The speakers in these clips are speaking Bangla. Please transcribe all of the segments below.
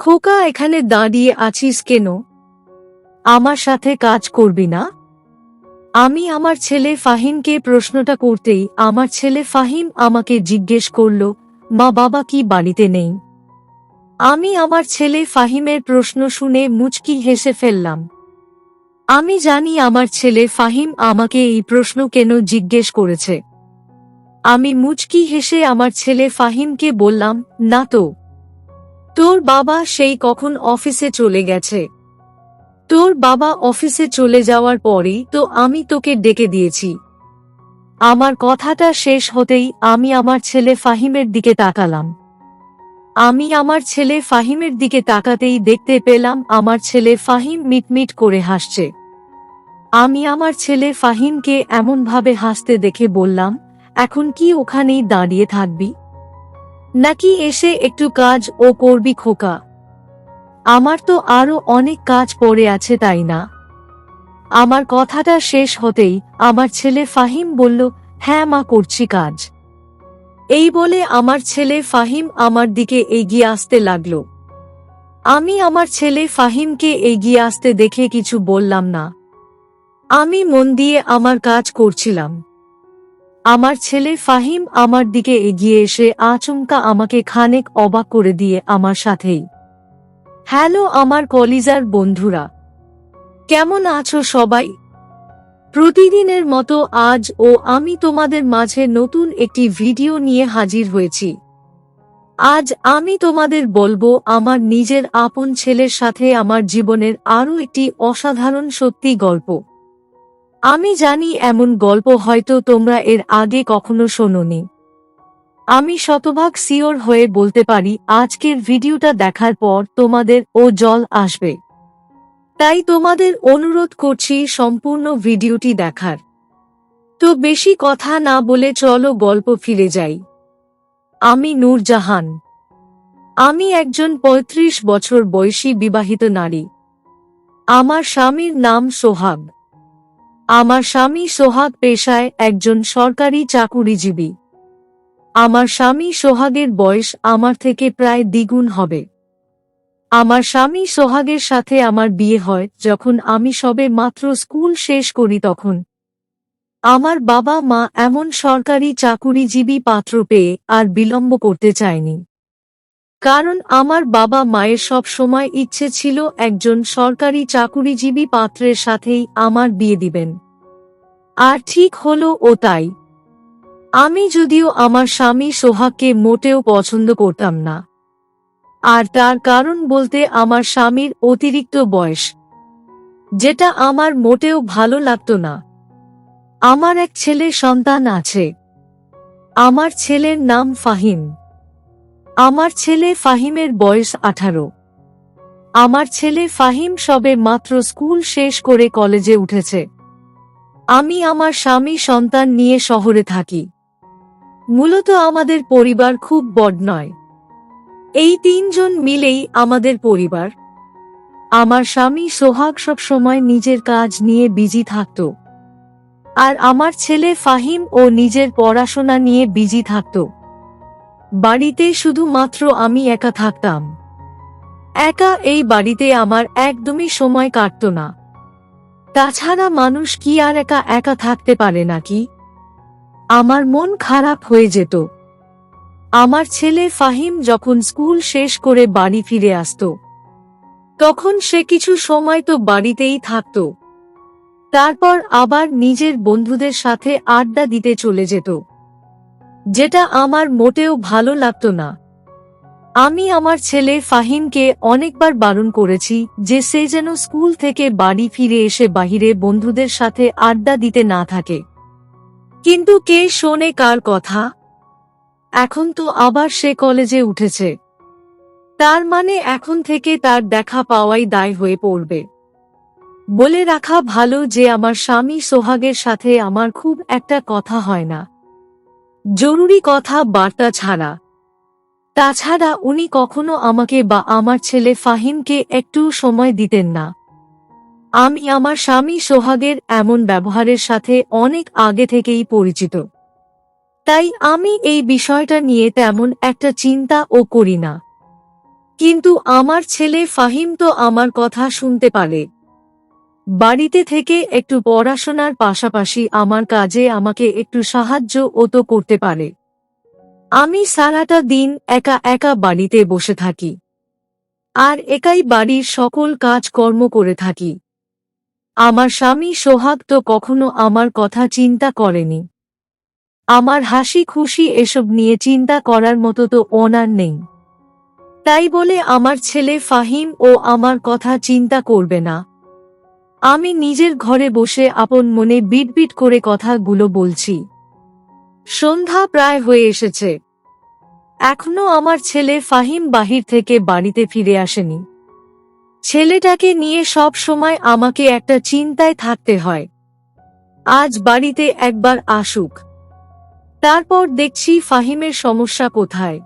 খোকা, এখানে দাঁড়িয়ে আছিস কেন? আমার সাথে কাজ করবি না? আমি আমার ছেলে ফাহিমকে প্রশ্নটা করতেই আমার ছেলে ফাহিম আমাকে জিজ্ঞেস করল, মা বাবা কি বাড়িতে নেই? আমি আমার ছেলে ফাহিমের প্রশ্ন শুনে মুচকি হেসে ফেললাম। আমি জানি আমার ছেলে ফাহিম আমাকে এই প্রশ্ন কেন জিজ্ঞেস করেছে। আমি মুচকি হেসে আমার ছেলে ফাহিমকে বললাম, না তো। তোর বাবা সেই কখন অফিসে চলে গেছে। তোর বাবা অফিসে চলে যাওয়ার পরেই তো আমি তোকে ডেকে দিয়েছি। আমার কথাটা শেষ হতেই আমি আমার ছেলে ফাহিমের দিকে তাকালাম। আমি আমার ছেলে ফাহিমের দিকে তাকাতেই দেখতে পেলাম আমার ছেলে ফাহিম মিটমিট করে হাসছে। আমি আমার ছেলে ফাহিমকে এমনভাবে হাসতে দেখে বললাম, এখন কি ওখানেই দাঁড়িয়ে থাকবি, নাকি এসে একটু কাজ ও করবি খোকা? আমার তো আরো অনেক কাজ পড়ে আছে, তাই না? আমার কথাটা শেষ হতেই আমার ছেলে ফাহিম বলল, হ্যাঁ মা, করছি কাজ। এই বলে আমার ছেলে ফাহিম আমার দিকে এগিয়ে আসতে লাগল। আমি আমার ছেলে ফাহিমকে এগিয়ে আসতে দেখে কিছু বললাম না। আমি মন দিয়ে আমার কাজ করছিলাম। আমার ছেলে ফাহিম আমার দিকে এগিয়ে এসে আচমকা আমাকে খানিক অবাক করে দিয়ে আমার সাথেই, হ্যালো আমার কলিজার বন্ধুরা, কেমন আছো সবাই? প্রতিদিনের মতো আজ আমি তোমাদের মাঝে নতুন একটি ভিডিও নিয়ে হাজির হয়েছি। আজ আমি তোমাদের বলবো আমার নিজের আপন ছেলের সাথে আমার জীবনের আরও একটি অসাধারণ সত্যি গল্প। আমি জানি এমন গল্প হয়তো তোমরা এর আগে কখনো শোনোনি। আমি শতভাগ সিওর হয়ে বলতে পারি আজকের ভিডিওটা দেখার পর তোমাদের জল আসবে। তাই তোমাদের অনুরোধ করছি সম্পূর্ণ ভিডিওটি দেখার। তো বেশি কথা না বলে চলো গল্প ফিরে যাই। আমি নূরজাহান। আমি একজন ৩৫ বছর বয়সী বিবাহিত নারী। আমার স্বামীর নাম সোহাগ। আমার স্বামী সোহাগ পেশায় একজন সরকারি চাকুরিজীবী। আমার স্বামী সোহাগের বয়স আমার থেকে প্রায় দ্বিগুণ হবে। আমার স্বামী সোহাগের সাথে আমার বিয়ে হয় যখন আমি সবে মাত্র স্কুল শেষ করি। তখন আমার বাবা মা এমন সরকারি চাকুরিজীবী পাত্র পেয়ে আর বিলম্ব করতে চায়নি। কারণ আমার বাবা মায়ের সব সময় ইচ্ছে ছিল একজন সরকারি চাকুরিজীবী পাত্রের সাথেই আমার বিয়ে দিবেন। আর ঠিক হলো তাই। আমি যদিও আমার স্বামী সোহাগকে মোটেও পছন্দ করতাম না। আর তার কারণ বলতে আমার স্বামীর অতিরিক্ত বয়স, যেটা আমার মোটেও ভালো লাগতো না। আমার এক ছেলে সন্তান আছে। আমার ছেলের নাম ফাহিম। আমার ছেলে ফাহিমের বয়স 18। আমার ছেলে ফাহিম সবে মাত্র স্কুল শেষ করে কলেজে উঠেছে। আমি আমার স্বামী সন্তান নিয়ে শহরে থাকি। মূলত আমাদের পরিবার খুব বড় নয়। এই 3 জন মিলেই আমাদের পরিবার। আমার স্বামী সোহাগ সব সময় নিজের কাজ নিয়ে বিজি থাকত। আর আমার ছেলে ফাহিম নিজের পড়াশোনা নিয়ে বিজি থাকত। বাড়িতে শুধুমাত্র আমি একা থাকতাম। একা এই বাড়িতে আমার একদমই সময় কাটত না। তাছাড়া মানুষ কি আর একা একা থাকতে পারে নাকি? আমার মন খারাপ হয়ে যেত। আমার ছেলে ফাহিম যখন স্কুল শেষ করে বাড়ি ফিরে আসত, তখন সে কিছু সময় তো বাড়িতেই থাকত। তারপর আবার নিজের বন্ধুদের সাথে আড্ডা দিতে চলে যেত, যেটা আমার মোটেও ভালো লাগতো না। আমি আমার ছেলে ফাহিমকে অনেকবার বারণ করেছি যে সে যেন স্কুল থেকে বাড়ি ফিরে এসে বাহিরে বন্ধুদের সাথে আড্ডা দিতে না থাকে। কিন্তু কে শোনে কার কথা? এখন তো আবার সে কলেজে উঠেছে। তার মানে এখন থেকে তার দেখা পাওয়াই দায় হয়ে পড়বে। বলে রাখা ভালো যে আমার স্বামী সোহাগের সাথে আমার খুব একটা কথা হয় না, জরুরি কথা বার্তা ছাড়া। তাছাড়া উনি কখনো আমাকে বা আমার ছেলে ফাহিমকে একটু সময় দিতেন না। আমি আমার স্বামী সোহাগের এমন ব্যবহারের সাথে অনেক আগে থেকেই পরিচিত। তাই আমি এই বিষয়টা নিয়ে তেমন একটা চিন্তা করি না। কিন্তু আমার ছেলে ফাহিম তো আমার কথা শুনতে পারে। বাড়িতে থেকে একটু পড়াশোনার পাশাপাশি আমার কাজে আমাকে একটু সাহায্যও তো করতে পারে। আমি সারাটা দিন একা একা বাড়িতে বসে থাকি, আর একাই বাড়ির সকল কাজকর্ম করে থাকি। আমার স্বামী সোহাগ তো কখনো আমার কথা চিন্তা করেনি। আমার হাসি খুশি এসব নিয়ে চিন্তা করার মতো তো ওনার নেই। তাই বলে আমার ছেলে ফাহিম ও আমার কথা চিন্তা করবে না? আমি নিজের ঘরে বসে আপন মনে বিটবিট করে কথাগুলো বলছি। সন্ধ্যা প্রায় হয়ে এসেছে। এখনো আমার ছেলে ফাহিম বাহির থেকে বাড়িতে ফিরে আসেনি। ছেলেটাকে নিয়ে সব সময় আমাকে একটা চিন্তায় থাকতে হয়। আজ বাড়িতে একবার আসুক, তারপর দেখছি ফাহিমের সমস্যা কোথায়।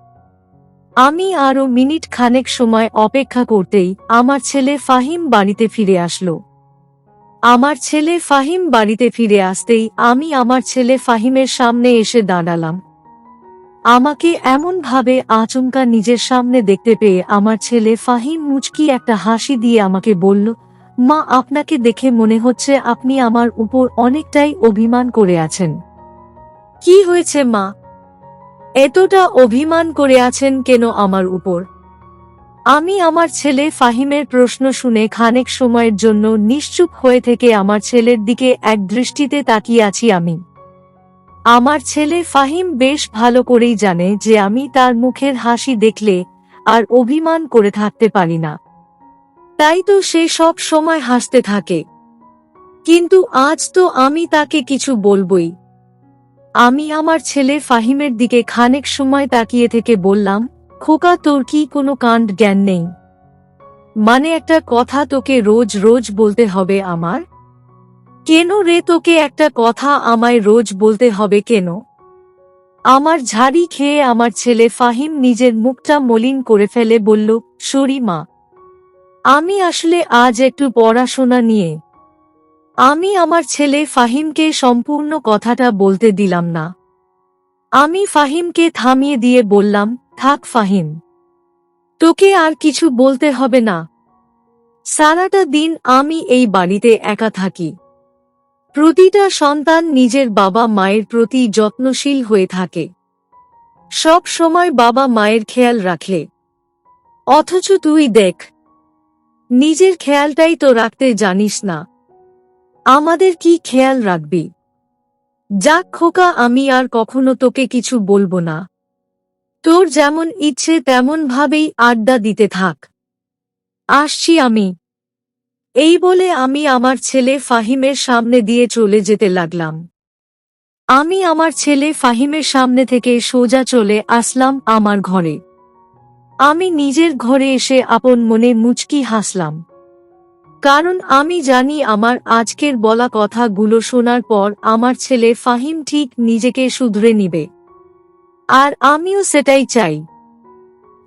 আমি আরো মিনিট খানেক সময় অপেক্ষা করতেই আমার ছেলে ফাহিম বাড়িতে ফিরে আসলো। আমার ছেলে ফাহিম বাড়িতে ফিরে আসতেই আমি আমার ছেলে ফাহিমের সামনে এসে দাঁড়ালাম। আমাকে এমনভাবে আচমকা নিজের সামনে দেখতে পেয়ে আমার ছেলে ফাহিম মুচকি একটা হাসি দিয়ে আমাকে বলল, মা, আপনাকে দেখে মনে হচ্ছে আপনি আমার উপর অনেকটাই অভিমান করে আছেন। কি হয়েছে মা? এতটা অভিমান করে আছেন কেন আমার উপর? আমি আমার ছেলে ফাহিমের প্রশ্ন শুনে খানেক সময়ের জন্য নিশ্চুপ হয়ে থেকে আমার ছেলের দিকে এক দৃষ্টিতে তাকিয়ে আছি আমি। আমার ছেলে ফাহিম বেশ ভালো করেই জানে যে আমি তার মুখের হাসি দেখলে আর অভিমান করে থাকতে পারি না। তাই তো সে সব সময় হাসতে থাকে। কিন্তু আজ তো আমি তাকে কিছু বলবই। আমি আমার ছেলে ফাহিমের দিকে খানেক সময় তাকিয়ে থেকে বললাম, খোকা, তোর কি কোনো কাণ্ড জ্ঞান নেই? মানে একটা কথা তোকে রোজ রোজ বলতে হবে আমার? কেন রে, তোকে একটা কথা আমায় রোজ বলতে হবে কেন? আমার ঝাড়ি খেয়ে আমার ছেলে ফাহিম নিজের মুখটা মলিন করে ফেলে বলল, সরি মা, আমি আসলে আজ একটু পড়াশোনা নিয়ে। আমি আমার ছেলে ফাহিমকে সম্পূর্ণ কথাটা বলতে দিলাম না। আমি ফাহিমকে থামিয়ে দিয়ে বললাম, থাক ফাহিম, তোকে আর কিছু বলতে হবে না। সারাটা দিন আমি এই বাড়িতে একা থাকি। প্রতিটা সন্তান নিজের বাবা মায়ের প্রতি যত্নশীল হয়ে থাকে, সব সময় বাবা মায়ের খেয়াল রাখে। অথচ তুই দেখ, নিজের খেয়ালটাই তো রাখতে জানিস না, আমাদের কি খেয়াল রাখবি? যাক খোকা, আমি আর কখনো তোকে কিছু বলবো না। তোর যেমন ইচ্ছে তেমন ভাবেই আড্ডা দিতে থাক। আসছি আমি। এই বলে আমি আমার ছেলে ফাহিমের সামনে দিয়ে চলে যেতে লাগলাম। আমি আমার ছেলে ফাহিমের সামনে থেকে সোজা চলে আসলাম আমার ঘরে। আমি নিজের ঘরে এসে আপন মনে মুচকি হাসলাম, কারণ আমি জানি আমার আজকের বলা কথাগুলো শোনার পর আমার ছেলে ফাহিম ঠিক নিজেকে শুধরে নিবে। আর আমিও সেটাই চাই।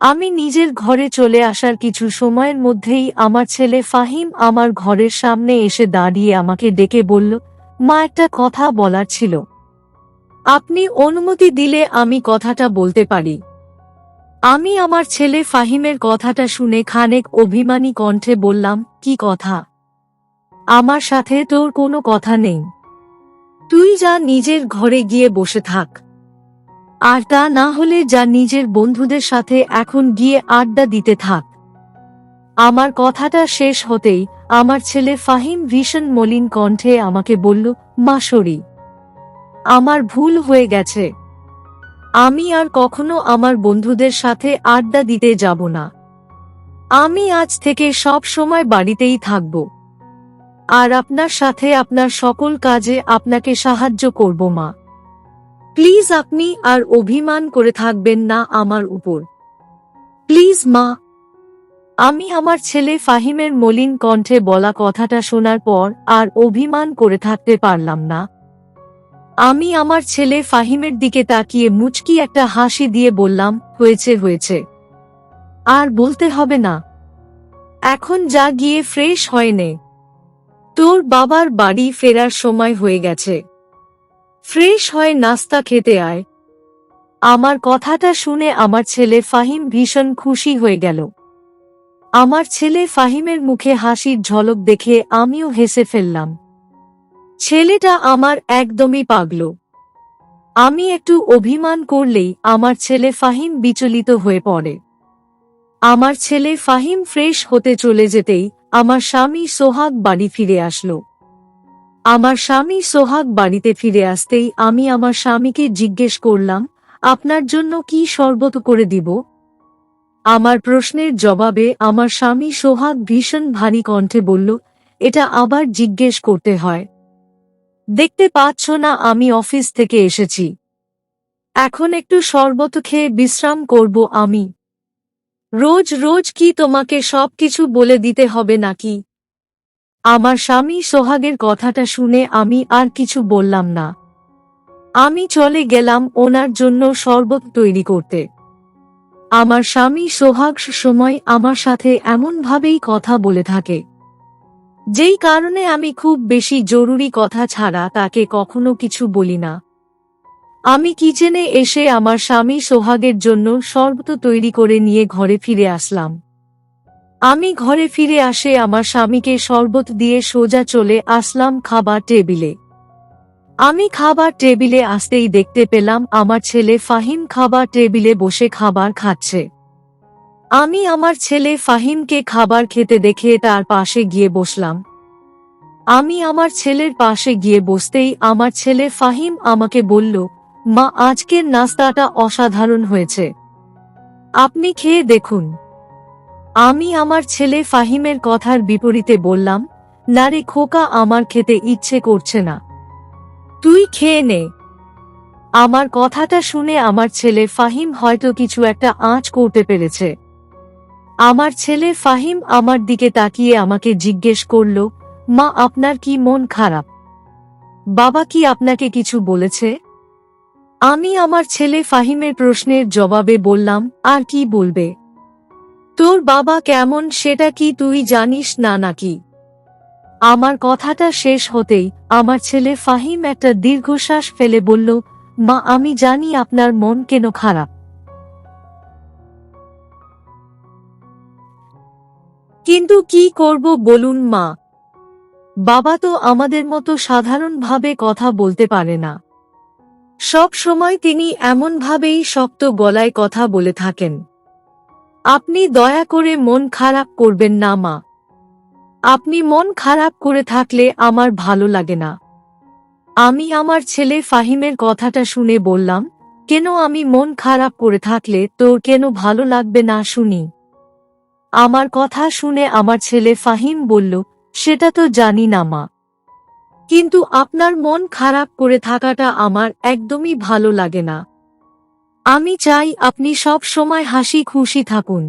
আমি নিজের ঘরে চলে আসার কিছু সময়ের মধ্যেই আমার ছেলে ফাহিম আমার ঘরের সামনে এসে দাঁড়িয়ে আমাকে ডেকে বলল, মা, একটা কথা বলার ছিল। আপনি অনুমতি দিলে আমি কথাটা বলতে পারি। আমি আমার ছেলে ফাহিমের কথাটা শুনে খানেক অভিমানী কণ্ঠে বললাম, কি কথা? আমার সাথে তোর কোনো কথা নেই। তুই যা নিজের ঘরে গিয়ে বসে থাক। আর তা না হলে যা নিজের বন্ধুদের সাথে এখন গিয়ে আড্ডা দিতে থাক। আমার কথাটা শেষ হতেই আমার ছেলে ফাহিম ভীষণ মলিন কণ্ঠে আমাকে বলল, মা, সরি, আমার ভুল হয়ে গেছে। আমি আর কখনো আমার বন্ধুদের সাথে আড্ডা দিতে যাব না। আমি আজ থেকে সব সময় বাড়িতেই থাকব, আর আপনার সাথে আপনার সকল কাজে আপনাকে সাহায্য করব মা। প্লিজ আপনি আর অভিমান করে থাকবেন না আমার উপর, প্লিজ মা। আমি আমার ছেলে ফাহিমের মলিন কণ্ঠে বলা কথাটা শোনার পর আর অভিমান করে থাকতে পারলাম না। আমি আমার ছেলে ফাহিমের দিকে তাকিয়ে মুচকি একটা হাসি দিয়ে বললাম, হয়েছে হয়েছে, আর বলতে হবে না। এখন যা গিয়ে ফ্রেশ হয়ে নে। তোর বাবার বাড়ি ফেরার সময় হয়ে গেছে। ফ্রেশ হয়ে নাস্তা খেতে আয়। আমার কথাটা শুনে আমার ছেলে ফাহিম ভীষণ খুশি হয়ে গেল। আমার ছেলে ফাহিমের মুখে হাসির ঝলক দেখে আমিও হেসে ফেললাম। ছেলেটা আমার একদমই পাগল। আমি একটু অভিমান করলেই আমার ছেলে ফাহিম বিচলিত হয়ে পড়ে। আমার ছেলে ফাহিম ফ্রেশ হতে চলে যেতেই আমার স্বামী সোহাগ বাড়ি ফিরে আসলো। আমার স্বামী সোহাগ বাড়িতে ফিরে আসতেই আমি আমার স্বামীকে জিজ্ঞেস করলাম, আপনার জন্য কি শরবত করে দিব? আমার প্রশ্নের জবাবে আমার স্বামী সোহাগ ভীষণ ভারী কণ্ঠে বলল, এটা আবার জিজ্ঞেস করতে হয়? দেখতে পাচ্ছ না আমি অফিস থেকে এসেছি, এখন একটু শরবত খেয়ে বিশ্রাম করব আমি। রোজ রোজ কি তোমাকে সবকিছু বলে দিতে হবে নাকি? আমার স্বামী সোহাগের কথাটা শুনে আমি আর কিছু বললাম না। আমি চলে গেলাম ওনার জন্য শরবত তৈরি করতে। আমার স্বামী সোহাগ সময় আমার সাথে এমনভাবেই কথা বলে থাকে, যেই কারণে আমি খুব বেশি জরুরি কথা ছাড়া তাকে কখনো কিছু বলি না। আমি কিচেনে এসে আমার স্বামী সোহাগের জন্য শরবত তৈরি করে নিয়ে ঘরে ফিরে আসলাম। আমি ঘরে ফিরে আসে আমার স্বামীকে শরবত দিয়ে সোজা চলে আসলাম খাবার টেবিলে। আমি খাবার টেবিলে আসতেই দেখতে পেলাম আমার ছেলে ফাহিম খাবার টেবিলে বসে খাবার খাচ্ছে। আমি আমার ছেলে ফাহিমকে খাবার খেতে দেখে তার পাশে গিয়ে বসলাম। আমি আমার ছেলের পাশে গিয়ে বসতেই আমার ছেলে ফাহিম আমাকে বলল, মা, আজকের নাস্তাটা অসাধারণ হয়েছে, আপনি খেয়ে দেখুন। আমি আমার ছেলে ফাহিমের কথার বিপরীতে বললাম, না রে খোকা, আমার খেতে ইচ্ছে করছে না, তুই খেয়ে নে। আমার কথাটা শুনে আমার ছেলে ফাহিম হয়তো কিছু একটা আঁচ করতে পেরেছে। আমার ছেলে ফাহিম আমার দিকে তাকিয়ে আমাকে জিজ্ঞেস করল, মা, আপনার কি মন খারাপ? বাবা কি আপনাকে কিছু বলেছে? আমি আমার ছেলে ফাহিমের প্রশ্নের জবাবে বললাম, আর কি বলবে? তোর বাবা কেমন সেটা কি তুই জানিস না নাকি? আমার কথাটা শেষ হতেই আমার ছেলে ফাহিম একটা দীর্ঘশ্বাস ফেলে বলল, মা, আমি জানি আপনার মন কেন খারাপ, কিন্তু কি করব বলুন মা, বাবা তো আমাদের মতো সাধারণভাবে কথা বলতে পারে না। সব সময় তিনি এমনভাবেই শক্ত গলায় কথা বলে থাকেন। আপনি দয়া করে মন খারাপ করবেন না মা, আপনি মন খারাপ করে থাকলে আমার ভালো লাগে না। আমি আমার ছেলে ফাহিমের কথাটা শুনে বললাম, কেন আমি মন খারাপ করে থাকলে তোর কেন ভালো লাগবে না শুনি? আমার কথা শুনে আমার ছেলে ফাহিম বলল, সেটা তো জানি না মা, কিন্তু আপনার মন খারাপ করে থাকাটা আমার একদমই ভালো লাগে না। আমি চাই আপনি সব সময় হাসি খুশি থাকুন।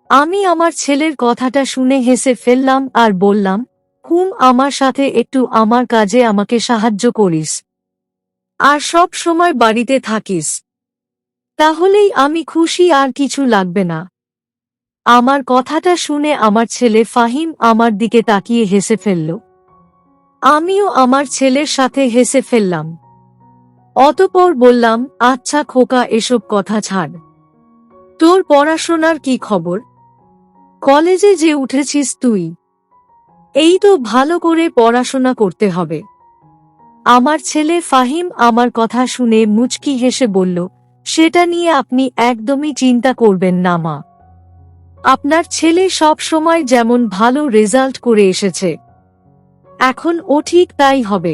আমি আমার ছেলের কথাটা শুনে হেসে ফেললাম আর বললাম, আমার সাথে একটু আমার কাজে আমাকে সাহায্য করিস, আর সব সময় বাড়িতে থাকিস, তাহলেই আমি খুশি, আর কিছু লাগবে না। আমার কথাটা শুনে আমার ছেলে ফাহিম আমার দিকে তাকিয়ে হেসে ফেলল। আমিও আমার ছেলের সাথে হেসে ফেললাম। অতঃপর বললাম, আচ্ছা খোকা, এসব কথা ছাড়, তোর পড়াশোনার কি খবর? কলেজে যে উঠেছিস তুই, এই তো ভালো করে পড়াশোনা করতে হবে। আমার ছেলে ফাহিম আমার কথা শুনে মুচকি হেসে বলল, সেটা নিয়ে আপনি একদমই চিন্তা করবেন না মা, আপনার ছেলে সব সময় যেমন ভালো রেজাল্ট করে এসেছে, এখন ও ঠিক তাই হবে।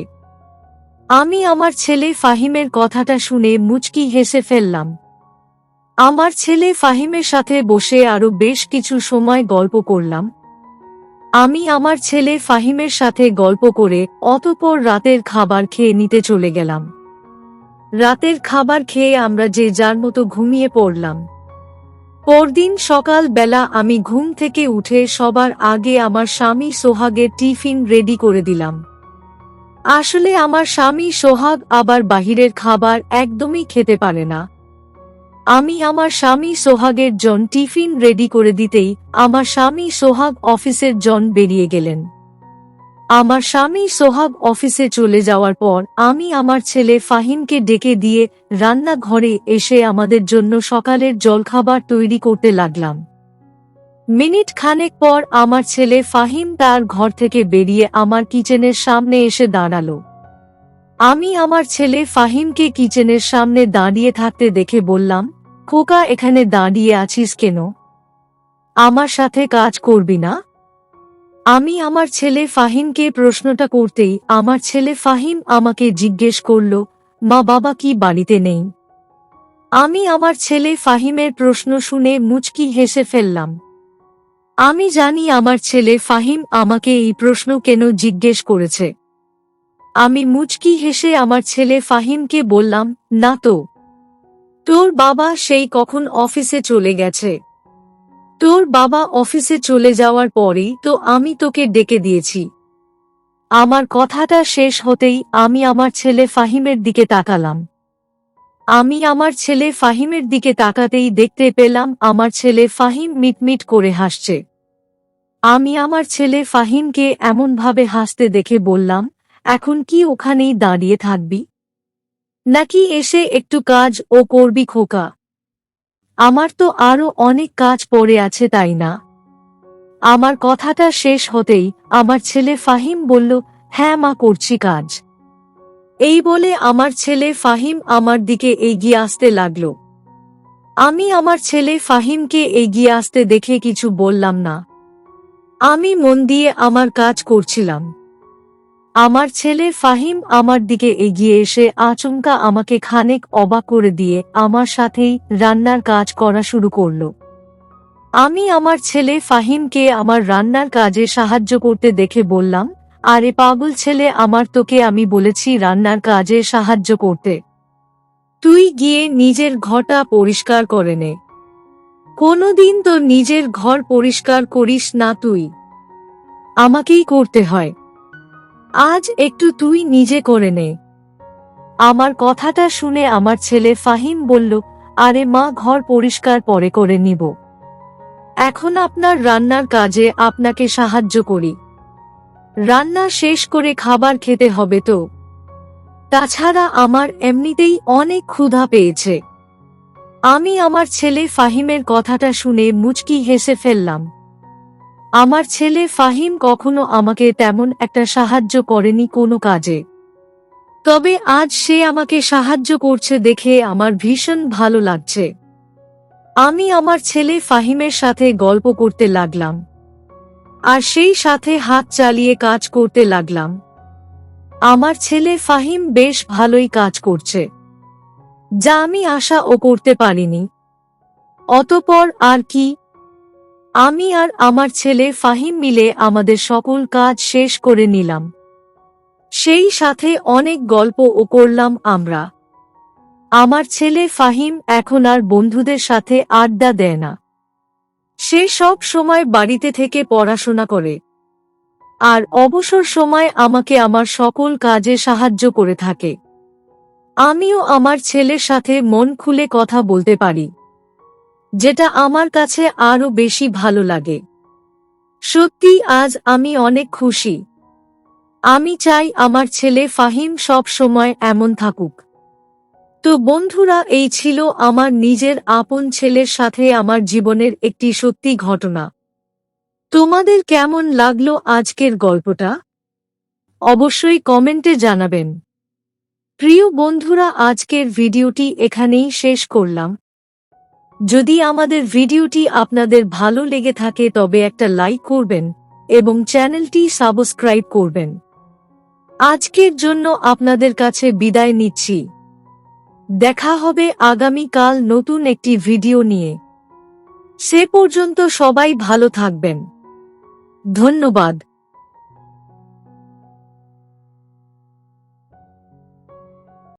আমি আমার ছেলে ফাহিমের কথাটা শুনে মুচকি হেসে ফেললাম। আমার ছেলে ফাহিমের সাথে বসে আরো বেশ কিছু সময় গল্প করলাম। আমি আমার ছেলে ফাহিমের সাথে গল্প করে অতঃপর রাতের খাবার খেয়ে নিতে চলে গেলাম। রাতের খাবার খেয়ে আমরা যে যার মতো ঘুমিয়ে পড়লাম। পরদিন সকাল বেলা আমি ঘুম থেকে উঠে সবার আগে আমার স্বামী সোহাগের টিফিন রেডি করে দিলাম। আসলে আমার স্বামী সোহাগ আবার বাহিরের খাবার একদমই খেতে পারে না। আমি আমার স্বামী সোহাগের জন্য টিফিন রেডি করে দিতেই আমার স্বামী সোহাগ অফিসের জন্য বেরিয়ে গেলেন। আমার স্বামী সোহাগ অফিসে চলে যাওয়ার পর আমি আমার ছেলে ফাহিমকে ডেকে দিয়ে রান্নাঘরে এসে আমাদের জন্য সকালের জলখাবার তৈরি করতে লাগলাম। মিনিট খানেক পর আমার ছেলে ফাহিম তার ঘর থেকে বেরিয়ে আমার কিচেনের সামনে এসে দাঁড়ালো। আমি আমার ছেলে ফাহিমকে কিচেনের সামনে দাঁড়িয়ে থাকতে দেখে বললাম, খোকা এখানে দাঁড়িয়ে আছিস কেন? আমার সাথে কাজ করবি না? আমি আমার ছেলে ফাহিমকে প্রশ্নটা করতেই আমার ছেলে ফাহিম আমাকে জিজ্ঞেস করল, মা বাবা কি বাড়িতে নেই? আমি আমার ছেলে ফাহিমের প্রশ্ন শুনে মুচকি হেসে ফেললাম। আমি জানি আমার ছেলে ফাহিম আমাকে এই প্রশ্ন কেন জিজ্ঞেস করেছে। আমি মুচকি হেসে আমার ছেলে ফাহিমকে বললাম, না তো, তোর বাবা সেই কখন অফিসে চলে গেছে। তোর বাবা অফিসে চলে যাওয়ার পরেই তো আমি তোকে ডেকে দিয়েছি। আমার কথাটা শেষ হতেই আমি আমার ছেলে ফাহিমের দিকে তাকালাম। আমি আমার ছেলে ফাহিমের দিকে তাকাতেই দেখতে পেলাম আমার ছেলে ফাহিম মিটমিট করে হাসছে। আমি আমার ছেলে ফাহিমকে এমনভাবে হাসতে দেখে বললাম, এখন কি ওখানেই দাঁড়িয়ে থাকবি, নাকি এসে একটু কাজ ও করবি খোকা? আমার তো আরো অনেক কাজ পড়ে আছে, তাই না? আমার কথাটা শেষ হতেই আমার ছেলে ফাহিম বলল, হ্যাঁ মা, করছি কাজ। এই বলে আমার ছেলে ফাহিম আমার দিকে এগিয়ে আসতে লাগল। আমি আমার ছেলে ফাহিমকে এগিয়ে আসতে দেখে কিছু বললাম না। আমি মন দিয়ে আমার কাজ করছিলাম। আমার ছেলে ফাহিম আমার দিকে এগিয়ে এসে আচমকা আমাকে খানিক অবাক করে দিয়ে আমার সাথেই রান্নার কাজ করা শুরু করল। আমি আমার ছেলে ফাহিমকে আমার রান্নার কাজে সাহায্য করতে দেখে বললাম, আরে পাগল ছেলে আমার, তোকে আমি বলেছি রান্নার কাজে সাহায্য করতে। তুই গিয়ে নিজের ঘরটা পরিষ্কার করে নে। কোনোদিন তো নিজের ঘর পরিষ্কার করিস না তুই, আমাকেই করতে হয়। আজ একটু তুই নিজে করে নে। আমার কথাটা শুনে আমার ছেলে ফাহিম বলল, আরে মা, ঘর পরিষ্কার পরে করে নিব, এখন আপনার রান্নার কাজে আপনাকে সাহায্য করি। রান্না শেষ করে খাবার খেতে হবে তো, তাছাড়া আমার এমনিতেই অনেক ক্ষুধা পেয়েছে। আমি আমার ছেলে ফাহিমের কথাটা শুনে মুচকি হেসে ফেললাম। আমার ছেলে ফাহিম কখনো আমাকে তেমন একটা সাহায্য করেনি কোনো কাজে, তবে আজ সে আমাকে সাহায্য করছে দেখে আমার ভীষণ ভালো লাগছে। আমি আমার ছেলে ফাহিমের সাথে গল্প করতে লাগলাম, আর সেই সাথে হাত চালিয়ে কাজ করতে লাগলাম। আমার ছেলে ফাহিম বেশ ভালোই কাজ করছে, যা আমি আশা ও করতে পারিনি। অতঃপর আর কি, আমি আর আমার ছেলে ফাহিম মিলে আমাদের সকল কাজ শেষ করে নিলাম। সেই সাথে অনেক গল্পও করলাম আমরা। আমার ছেলে ফাহিম এখন আর বন্ধুদের সাথে আড্ডা দেয় না। সে সব সময় বাড়িতে থেকে পড়াশোনা করে, আর অবসর সময় আমাকে আমার সকল কাজে সাহায্য করে থাকে। আমিও আমার ছেলের সাথে মন খুলে কথা বলতে পারি, যেটা আমার কাছে আরো বেশি ভালো লাগে। সত্যি আজ আমি অনেক খুশি। আমি চাই আমার ছেলে ফাহিম সব সময় এমন থাকুক। তো বন্ধুরা, এই ছিল আমার নিজের আপন ছেলের সাথে আমার জীবনের একটি সত্যি ঘটনা। তোমাদের কেমন লাগলো আজকের গল্পটা? অবশ্যই কমেন্টে জানাবেন। প্রিয় বন্ধুরা, আজকের ভিডিওটি এখানেই শেষ করলাম। যদি আমাদের ভিডিওটি আপনাদের ভালো লেগে থাকে তবে একটা লাইক করবেন এবং চ্যানেলটি সাবস্ক্রাইব করবেন। আজকের জন্য আপনাদের কাছে বিদায় নিচ্ছি। দেখা হবে আগামীকাল নতুন একটি ভিডিও নিয়ে। সে পর্যন্ত সবাই ভালো থাকবেন। ধন্যবাদ।